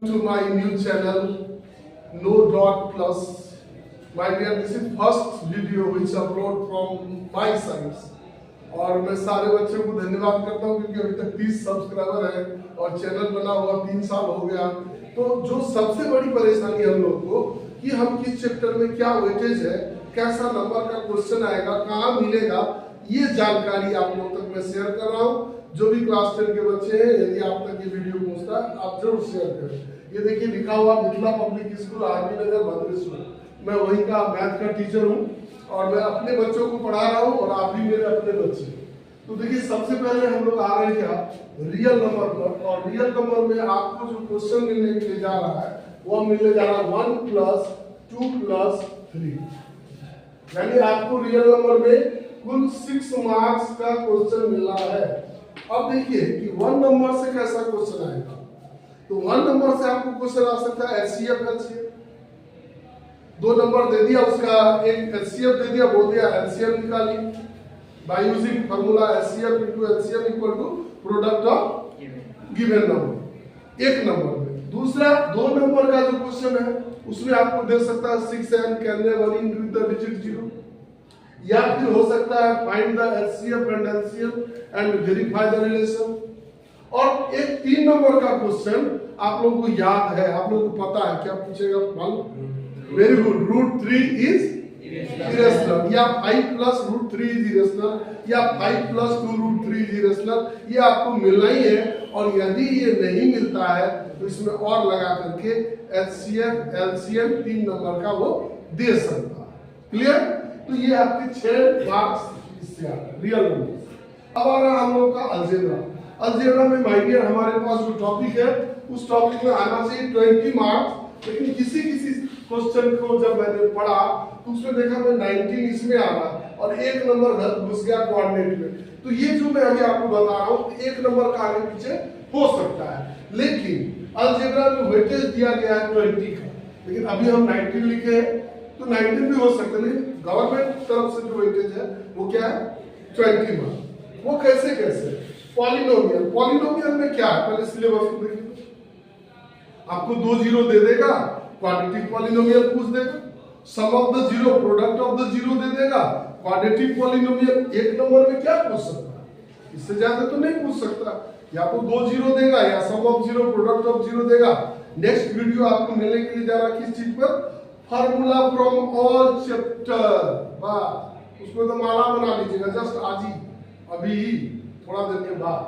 To my new channel, No Dot Plus. My dear, this is first video which upload from my side. और मैं सारे बच्चों को धन्यवाद करता हूँ क्योंकि अभी तक 30 सब्सक्राइबर है और चैनल बना हुआ 3 साल हो गया। तो जो सबसे बड़ी परेशानी हम लोग को कि हम किस चैप्टर में क्या वेटेज है, कैसा नंबर का क्वेश्चन आएगा, कहाँ मिलेगा, ये जानकारी आप लोग तक मैं शेयर कर रहा हूँ। जो भी क्लास 10 के बच्चे हैं, यदि आप तक ये वीडियो पहुंचता है आप जरूर शेयर करें। ये देखिए लिखा हुआ मिथिला पब्लिक स्कूल आरबी नगर भद्रेश्वर। मैं वहीं का मैथ का टीचर हूँ और मैं अपने बच्चों को पढ़ा रहा हूँ और आप भी मेरे अपने बच्चे। तो देखिए सबसे पहले हम लोग आ रहे हैं क्या रियल नंबर पर, और रियल नंबर में आपको जो क्वेश्चन मिलने के लिए जा रहा है वो मिलने जा रहा है 1 + 2 + 3। यानी आपको रियल नंबर में कुल 6 मार्क्स का क्वेश्चन मिल रहा है। अब देखिए कि 1 नंबर से कैसा क्वेश्चन आएगा। तो 1 नंबर से आपको क्वेश्चन आ सकता है एचसीएफ एलसीएम। 2 नंबर दे दिया, उसका एक एचसीएफ दे दिया, बोल दिया एलसीएम निकालिए by using formula HCF * LCM = product of given number. 1 number में। दूसरा 2 नंबर का जो क्वेश्चन है उसमें आपको दे सकता है 6 and can never increase the digit 0, या फिर हो सकता है find the HCF and LCM and verify the relation. और एक 3 नंबर का क्वेश्चन आप लोगों को याद है, आप लोगों को पता है क्या पूछेगा, मालूम? वेरी गुड, √3 इज इरेशनल, या 5 + √3 इज इरेशनल, या 5 + 2 √3 इज इरेशनल। ये आपको मिलना ही है, और यदि ये नहीं मिलता है तो इसमें और लगा करके एचसीएफ एलसीएम 3 नंबर का वो दे सकता है। क्लियर? तो ये आपके 6 मार्क्स इससे आ रहे रियल नंबर। अब आ रहा हम लोग का अलजेब्रा। अलजेब्रा में माय डियर हमारे पास जो टॉपिक है उस टॉपिक में आना चाहिए 20 मार्क्स, लेकिन किसी क्वेश्चन को जब मैंने पढ़ा तो उसमें देखा मैं 19 इसमें आ रहा और 1 नंबर घुस गया कोऑर्डिनेट में। तो ये जो मैं अभी आपको बता रहा हूँ 1 नंबर का आगे पीछे हो सकता है, लेकिन अलजेब्रा में वेटेज दिया गया है 20 का, लेकिन अभी हम 19 लिखे हैं तो 19 भी हो सकता है, लेकिन गवर्नमेंट तरफ से जो वेटेज है वो क्या है 20 मार्क्स। वो कैसे पॉलिनोमियल। पॉलिनोमियल में क्या है, पहले सिलेबस को देखिए। आपको 2 0 दे देगा, क्वाड्रेटिक पॉलिनोमियल पूछ देगा, sum of the zero product of the zero दे देगा, क्वाड्रेटिक पॉलिनोमियल। 1 नंबर में क्या पूछ सकता है, इससे ज्यादा तो नहीं पूछ सकता। या तो 2 0 देगा या sum of zero product of zero देगा। नेक्स्ट वीडियो आपको मिलने के लिए जा रहा किस चीज पर, फार्मूला फ्रॉम ऑल चैप्टर। वाह, उसको तो माला बना लीजिएगा जस्ट आज ही, अभी ही थोड़ा देर के बाद।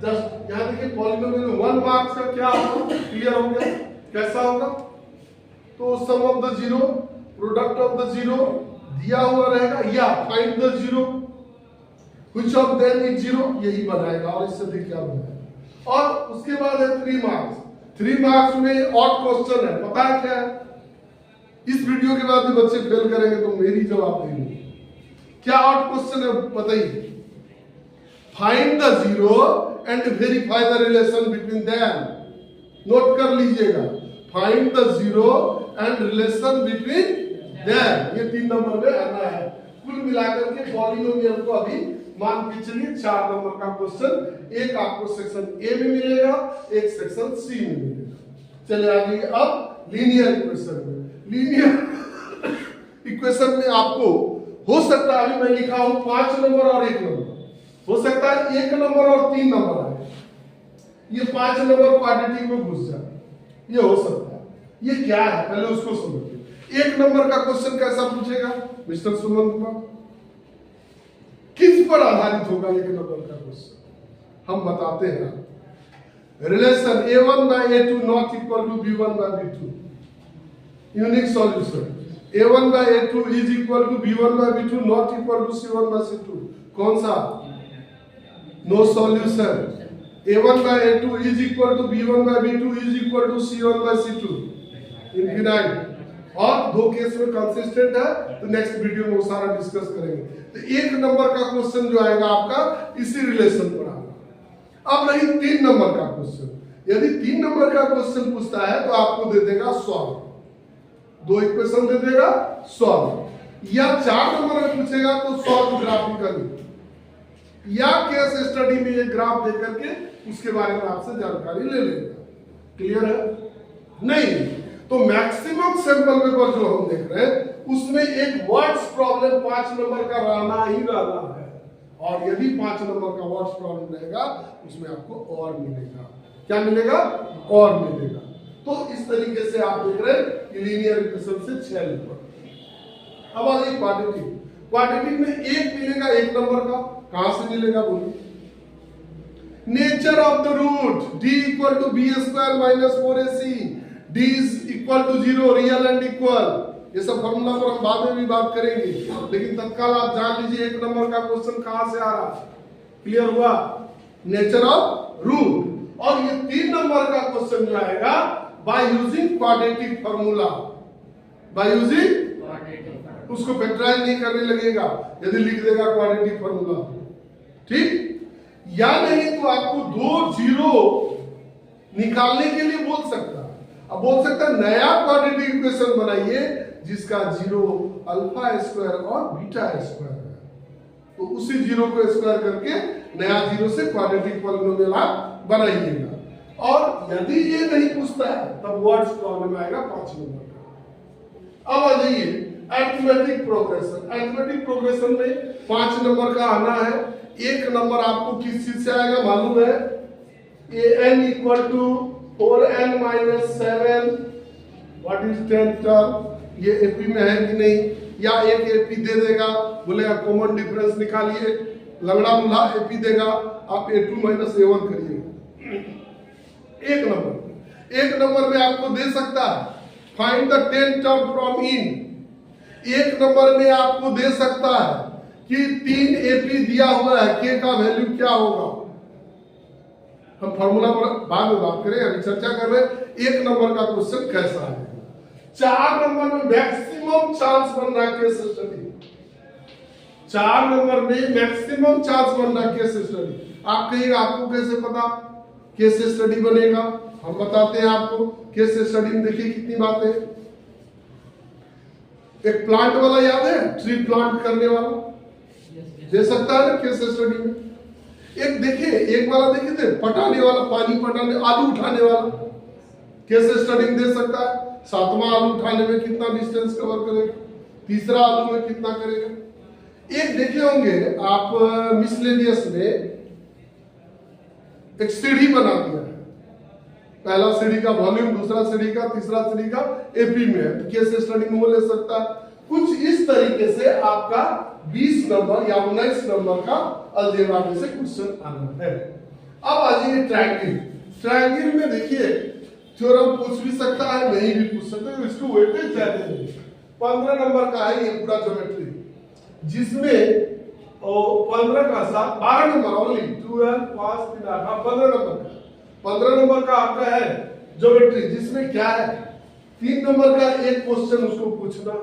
जस्ट यहाँ देखिए पॉलिनोमियल में 1 मार्क्स का क्या होगा, क्लियर हो गया कैसा होगा। तो sum of the zero product of the zero दिया हुआ रहेगा, या find the zero which of them is zero, यही बनाएगा और इससे भी क्या बनाएगा। और उसके बाद है 3 मार्क्स। 3 मार्क्स में ऑड क्वेश्चन है, पता है क्या है? इस वीडियो के बाद भी बच्चे फेल करेंगे तो मेरी जवाब नहीं होगी। क्या ऑड क्वेश्चन है बताइए? Find the zero and verify the relation between them. Note कर लीजिएगा, find the zero and relation between them, ये 3 नंबर में आना है। कुल मिलाकर के पॉलिनोमियल को अभी मान के चलिए 4 नंबर का क्वेश्चन, एक आपको सेक्शन ए में मिलेगा, एक सेक्शन सी में मिलेगा। चलिए आगे अब लीनियर इक्वेशन में। लीनियर इक्वेशन में आपको हो सकता है, अभी मैं लिखा हूं 5 नंबर और 1 नंबर, हो सकता है 1 नंबर और 3 नंबर आए, ये 5 नंबर क्वाड्रेटिक में घुस जाए, ये हो सकता है। ये क्या है पहले उसको समझिए। 1 नंबर का क्वेश्चन कैसा पूछेगा मिस्टर सुमन कुमार, किस पर आधारित होगा 1 नंबर का क्वेश्चन, हम बताते हैं। Relation a1 by a2 not equal to b1 by b2, unique solution. a1 by a2 is equal to b1 by b2 not equal to c1 by c2, कौन सा? No solution. a1 by a2 is equal to b1 by b2 is equal to c1 by c2, infinite. और 2 case में consistent है, तो next video में वो सारा discuss करेंगे। तो 1 नंबर का क्वेश्चन जो आएगा आपका इसी रिलेशन पर आएगा। अब रही 3 नंबर का क्वेश्चन। यदि 3 नंबर का क्वेश्चन पूछता है तो आपको दे देगा सॉल्व, 2 इक्वेशन दे देगा सॉल्व, या 4 नंबर में पूछेगा तो सॉल्व ग्राफिकली, या केस स्टडी में ये ग्राफ दे करके उसके बारे में आपसे जानकारी ले लेगा। क्लियर है? नहीं। तो मैक्सिमम सैंपल पेपर जो हम देख रहे हैं उसमें एक वर्ड्स प्रॉब्लम 5 नंबर का रहना ही रहना है, और यदि 5 नंबर का वर्ड्स प्रॉब्लम रहेगा उसमें आपको और मिलेगा। क्या मिलेगा? और मिलेगा। तो इस तरीके से आप देख रहे हैं कि लीनियर इक्वेशन से 6 नंबर। अब आ जाइए क्वाड्रेटिक। क्वाड्रेटिक में एक मिलेगा 1 नंबर का। कहां से मिलेगा बोलिए? Nature of the root d equal to b square minus 4ac, d is equal to 0, real and equal. ये सब फॉर्मूला पर हम बाद में भी बात करेंगे, लेकिन तत्काल आप जान लीजिए 1 नंबर का क्वेश्चन कहां से आ रहा है। क्लियर हुआ? Nature of root. और ये 3 नंबर का क्वेश्चन जो आएगा by using quadratic formula, by using, उसको फैक्टराइज नहीं करने लगेगा यदि लिख देगा क्वाड्रेटिक फार्मूला, ठीक? या नहीं तो आपको 2 जीरो निकालने के लिए बोल सकता है। अब बोल सकता है नया क्वाड्रेटिक इक्वेशन बनाइए जिसका 0 अल्फा स्क्वायर और बीटा स्क्वायर है, तो उसी 0 को स्क्वायर करके नया 0 से क्वाड्रेटिक पॉलिनोमियल आप बनाइएगा। और यदि ये नहीं पूछता है तब वर्ड्स प्रॉब्लम आएगा 5 नंबर का। अब आ जाइए अरिथमेटिक प्रोग्रेशन। अरिथमेटिक प्रोग्रेशन में 5 नंबर का आना है। 1 नंबर आपको किस चीज से आएगा मालूम है? an equal to 4n minus 7, what is 10 term? ये एपी में है कि नहीं? या एक एपी दे देगा, बोलेगा कॉमन डिफरेंस निकालिए, लंगड़ा मुल्ला एपी देगा, आप a2 माइनस a1 करिए। 1 नंबर में आपको दे सकता है find the 10 term from in. 1 number में आपको दे सकता है कि 3 एपी दिया हुआ है, के का वैल्यू क्या होगा। हम फॉर्मूला पर बाद में बात करें, अभी चर्चा कर रहे हैं 1 नंबर का क्वेश्चन कैसा है। 4 नंबर में मैक्सिमम चांस बन रहा है केस स्टडी। 4 नंबर में मैक्सिमम चांस बन रहा है केस स्टडी। आप कहिएगा आपको कैसे पता केस स्टडी बनेगा? हम बताते हैं आपको। केस स्टडी में देखिए कितनी बातें। एक प्लांट वाला याद है, ट्री प्लांट करने वाला दे सकता है ना केस स्टडी में। एक देखिए, एक वाला देखे थे पटाने वाला, पानी पटाने, आलू उठाने वाला, केस स्टडी में दे सकता है। 7वां आलू उठाने में कितना डिस्टेंस कवर करेगा, 3रा आलू में कितना करेगा। एक देखे होंगे आप मिसलेनियस में एक सीढ़ी बना दिया है, पहला सीढ़ी का वॉल्यूम, दूसरा सीढ़ी का, तीसरा सीढ़ी का एपी में है, तो केस स्टडी में वो ले सकता है। कुछ इस तरीके से आपका 20 नंबर या 19 नंबर का अलजेब्रा में से क्वेश्चन आना है। अब आ जाइए ट्रायंगल। ट्रायंगल में देखिए थ्योरम पूछ भी सकता है, नहीं भी पूछ सकता है, इसको वेटेज ज्यादा है। 15 नंबर का है ये पूरा ज्योमेट्री, जिसमें 15 का 7 12 नंबर ओनली 12 5 3 8 15 नंबर का 15 नंबर का आपका है ज्योमेट्री, जिसमें क्या है 3 नंबर का एक क्वेश्चन उसको पूछना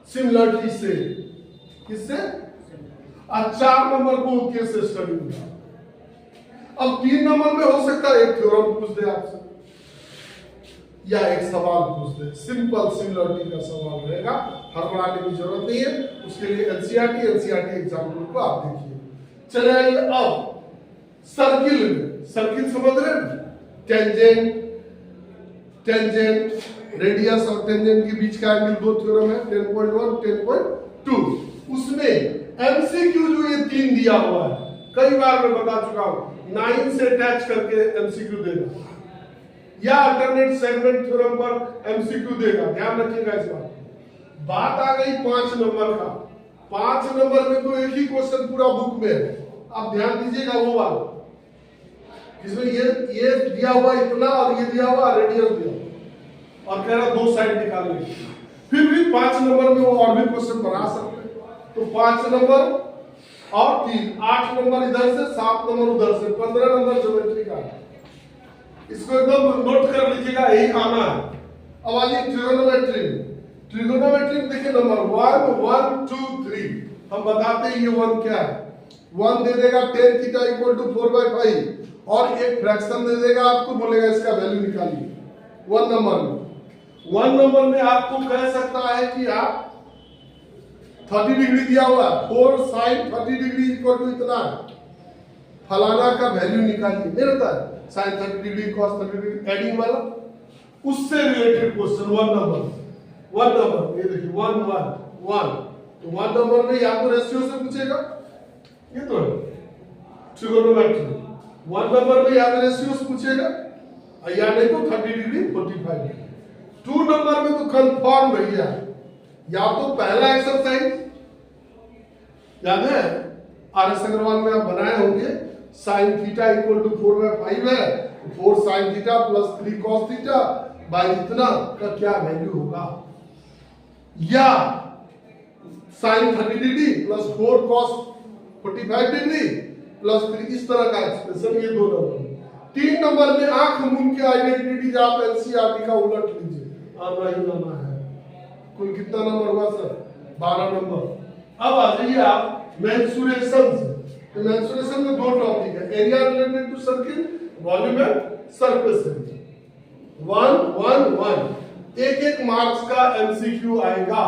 सिमिलरिटी से, किससे? और 4 नंबर को केस स्टडी होगा। अब 3 नंबर में हो सकता है एक थ्योरम पूछ दे आपसे या एक सवाल पूछ दे, सिंपल सिमिलरिटी का सवाल रहेगा, हड़बड़ाने की जरूरत नहीं है। उसके लिए एनसीईआरटी एग्जाम्पल को आप देखिए। चलिए अब सर्किल में, सर्किल समझ रहे हैं? टेंजेंट, रेडियस और टेंजेंट के बीच का एंगल 2 थ्योरम है, 10.1 10.2। उसमें एमसीक्यू जो ये 3 दिया हुआ है, कई बार मैं बता चुका हूं, 9 से अटैच करके एमसीक्यू देगा या अल्टरनेट सेगमेंट थ्योरम पर एमसीक्यू देगा, ध्यान रखिएगा इस बात आ गई 5 नंबर का। 5 नंबर में तो एक ही क्वेश्चन पूरा बुक में है, आप ध्यान दीजिएगा वो वाला, इसमें ये दिया हुआ इतना और ये दिया हुआ रेडियस दिया और कह रहा 2 साइड निकालने। फिर भी 5 नंबर में वो और भी क्वेश्चन बना सकते हैं। तो 5 नंबर और 3 8 नंबर इधर से, 7 नंबर उधर से, 15 नंबर ज्योमेट्री का है। इसको एकदम नोट कर लीजिएगा, यही आना है। अब आइए ट्रिगोनोमेट्री। ट्रिगोनोमेट्री देखिए नंबर 1 1 2 3 हम बताते हैं ये 1 क्या है। 1 दे देगा tan थीटा इक्वल टू 4/5 और एक फ्रैक्शन दे देगा, आपको बोलेगा इसका वैल्यू निकालिए। 1 नंबर में आपको कह सकता है कि आप 30 डिग्री दिया हुआ 4 sin 30 डिग्री इक्वल टू इतना फलाना का वैल्यू निकालिए। नहीं होता है sin 30 degree cos 30 degree adding वाला, उससे रिलेटेड क्वेश्चन, वन नंबर, ये देखिए 1 1 1, तो 1 नंबर में या तो रेशियो से पूछेगा, ये तो है ट्रिगोनोमेट्री, 1 नंबर में या तो रेशियो से पूछेगा या नहीं तो 30 डिग्री 45 डिग्री। 2 नंबर में तो कंफर्म भैया, या तो पहला एक्सरसाइज याद है आर एस अग्रवाल में आप बनाए होंगे, साइन थीटा इक्वल टू 4/5 है, 4 sine theta plus 3 cos theta by इतना का क्या वैल्यू होगा, या sine 30 degree plus 4 cos 45 degree plus 3, इस तरह का एक्सप्रेशन। ये 2 नंबर में। 3 नंबर में आंख मूंद के आइडेंटिटी आप एनसीईआरटी का उलट लीजिए, आना ही आना है। कुल कितना नंबर हुआ सर? 12 नंबर। अब आ जाइए आप मेंसुरेशन से। तो मेंसुरेशन में 2 टॉपिक है, area related to circle, volume and surface area. 1 1 1 एक मार्क्स का एमसीक्यू आएगा।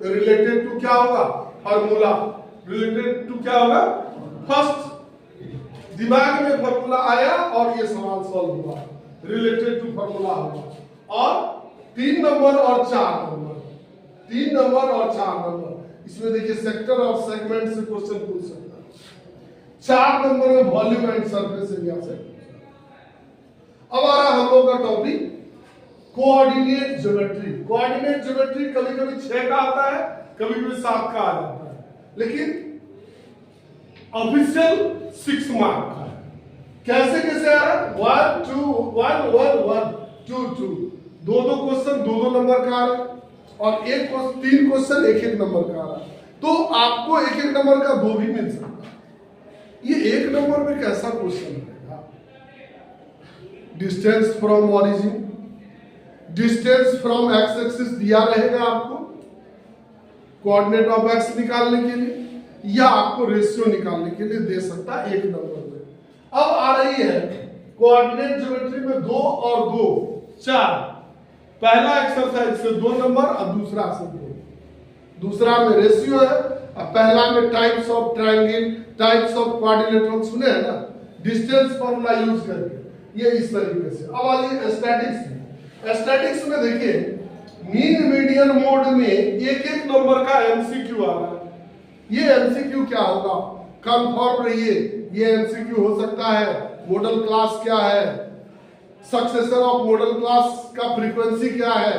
रिलेटेड टू क्या होगा? फार्मूला। रिलेटेड टू क्या होगा? फर्स्ट दिमाग में फार्मूला आया और ये सवाल सॉल्व हुआ, रिलेटेड टू फार्मूला होगा। और 3 नंबर और 4 नंबर, 3 नंबर और 4 नंबर, इसमें देखिए सेक्टर और सेगमेंट से क्वेश्चन पूछ सकता है। 4 नंबर में वॉल्यूम एंड सरफेस एरिया से। अब आ रहा हम लोग का topic coordinate geometry. Coordinate geometry कभी कभी 6 का आता है, कभी कभी 7 का आ जाता है, लेकिन ऑफिशियल 6 मार्क का है। कैसे कैसे आ रहा है? 1 2 1 1 1 2 2, 2 क्वेश्चन 2 नंबर का आ रहा है, और 3 क्वेश्चन 1 नंबर का आ रहा है। तो आपको 1 नंबर का 2 भी मिल सकता है। ये 1 नंबर में कैसा क्वेश्चन रहेगा? Distance from origin, distance from x axis दिया रहेगा आपको कोऑर्डिनेट ऑफ एक्स निकालने के लिए, या आपको रेशियो निकालने के लिए दे सकता है 1 नंबर में। अब आ रही है कोऑर्डिनेट ज्योमेट्री में 2 और 2 4। पहला एक्सरसाइज से 2 नंबर और दूसरा से 2। दूसरा में रेशियो है और पहला में types of triangle, types of quadrilateral सुने हैं ना, डिस्टेंस फॉर्मूला यूज करके, ये इस तरीके से। अब आइए स्टैटिक्स। स्टैटिक्स में देखिए मीन मीडियन मोड में 1 नंबर का एमसीक्यू आ रहा है। ये एमसीक्यू क्या होगा? कंफर्म रहिए, ये एमसीक्यू हो सकता है मॉडल क्लास क्या है, सक्सेसर ऑफ मॉडल क्लास का फ्रीक्वेंसी क्या है,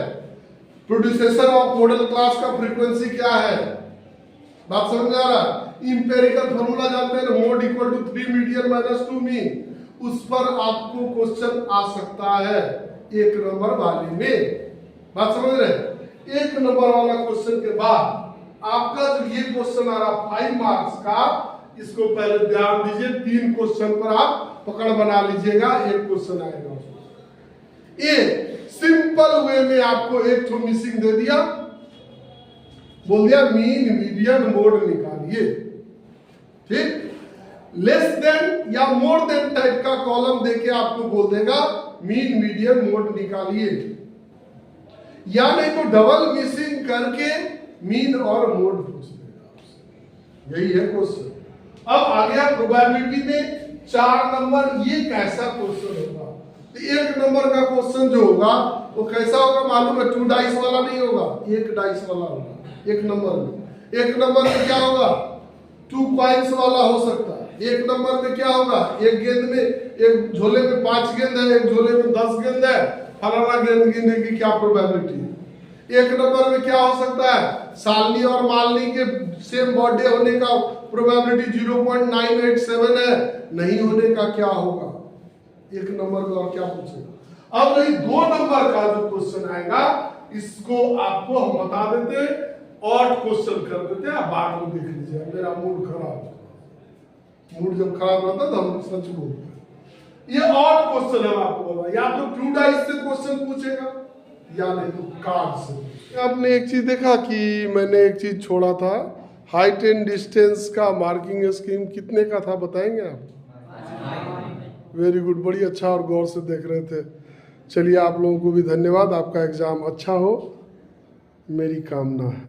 प्रोड्यूसर ऑफ मॉडल क्लास का फ्रीक्वेंसी क्या है। बात समझ आ रहा है? इंपेरिकल फॉर्मूला जानते हैं, mode equal to 3 median minus 2 mean, उस पर आपको क्वेश्चन आ सकता है 1 नंबर वाले में। बात समझ रहे? 1 नंबर वाला क्वेश्चन के बाद आपका जो ये क्वेश्चन आ रहा 5 मार्क्स का, इसको पहले ध्यान दीजिए। 3 क्वेश्चन पर आप पकड़ बना लीजिएगा, 1 क्वेश्चन आएगा। सिंपल वे में आपको 1 तो मिसिंग दे दिया, बोल दिया मीन मीडियन मोड निकालिए। ठीक, लेस देन या मोर देन टाइप का कॉलम देके आपको बोल देगा मीन मीडियन मोड निकालिए, या नहीं तो डबल मिसिंग करके मीन और मोड पूछ देगा। यही है क्वेश्चन। अब आ गया प्रोबेबिलिटी में 4 नंबर। ये कैसा क्वेश्चन होगा? 1 नंबर का क्वेश्चन जो होगा वो कैसा होगा मालूम है? 2 डाइस वाला नहीं होगा, 1 डाइस वाला होगा। 1 नंबर में 1 नंबर में क्या होगा? 2 कॉइन्स वाला हो सकता है। 1 नंबर में क्या होगा? एक गेंद में, एक झोले में 5 गेंद है, एक झोले में 10 गेंद है, फलाना गेंद गिनने की क्या प्रोबेबिलिटी है। 1 नंबर में क्या हो सकता है? सालनी और मालनी के सेम बर्थडे होने का प्रोबेबिलिटी 0.987 है, नहीं होने का क्या होगा? 1 नंबर में और क्या पूछेगा? अब नहीं 2 नंबर का जो क्वेश्चन आएगा, इसको आपको हम बता देते, और क्वेश्चन कर देते हैं, बाद में देख लीजिए। मेरा मूड खराब, मूड जब खराब रहता है तो हम सच बोलते हैं। ये और क्वेश्चन है आपको बोला, या तो 2 डाइस से क्वेश्चन पूछेगा, या नहीं तो कार्ड से। आपने एक चीज देखा कि मैंने एक चीज छोड़ा था, हाइट एंड डिस्टेंस का मार्किंग स्कीम कितने का था बताएंगे आप? वेरी गुड, बड़ी अच्छा और गौर से देख रहे थे। चलिए आप लोगों को भी धन्यवाद, आपका एग्जाम अच्छा हो, मेरी कामना है।